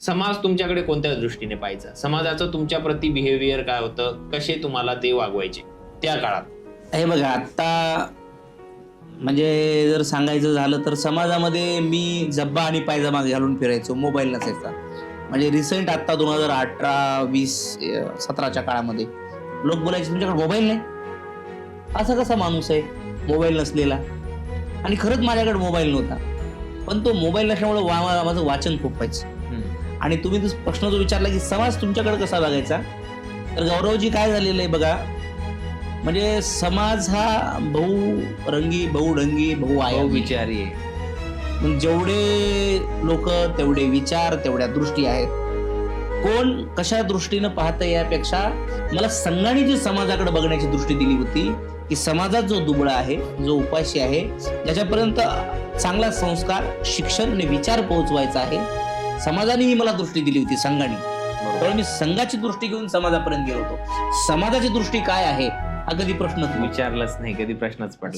समाज तुमच्याकडे कोणत्या दृष्टीने पाहायचा, समाजाचं तुमच्या प्रति बिहेवियर काय होतं, कसे तुम्हाला ते वागवायचे त्या काळात? हे बघा, आता म्हणजे जर सांगायचं झालं तर समाजामध्ये मी जब्बा आणि पायजमा घालून फिरायचो, मोबाईल नसायचा. म्हणजे रिसेंट आता 2018, 20, 17च्या काळामध्ये लोक बोलायचे तुमच्याकडे मोबाईल नाही, असा कसा माणूस आहे मोबाईल नसलेला. आणि खरंच माझ्याकडे मोबाईल नव्हता, पण तो मोबाईल नसल्यामुळे माझं वाचन खूप व्हायचं. आणि तुम्ही तो प्रश्न जो विचारला की समाज तुमच्याकडे कसा बघायचा, तर गौरवजी काय झालेलं आहे बघा, म्हणजे समाज हा बहुरंगी, बहुढंगी, विचारी आहे. मग जेवढे लोक तेवढे विचार, तेवढ्या दृष्टी आहेत. कोण कशा दृष्टीनं पाहतं यापेक्षा मला संघाने समाजाकडे बघण्याची दृष्टी दिली होती की समाजात जो दुबळा आहे, जो उपाशी आहे, ज्याच्यापर्यंत चांगला संस्कार, शिक्षण आणि विचार पोहोचवायचा आहे, समाजाने मला दृष्टी दिली होती, संघाने. त्यामुळे मी संघाची दृष्टी घेऊन समाजापर्यंत गेलो होतो. समाजाची दृष्टी काय आहे हा कधी प्रश्न विचारलंच नाही, कधी प्रश्नच पडला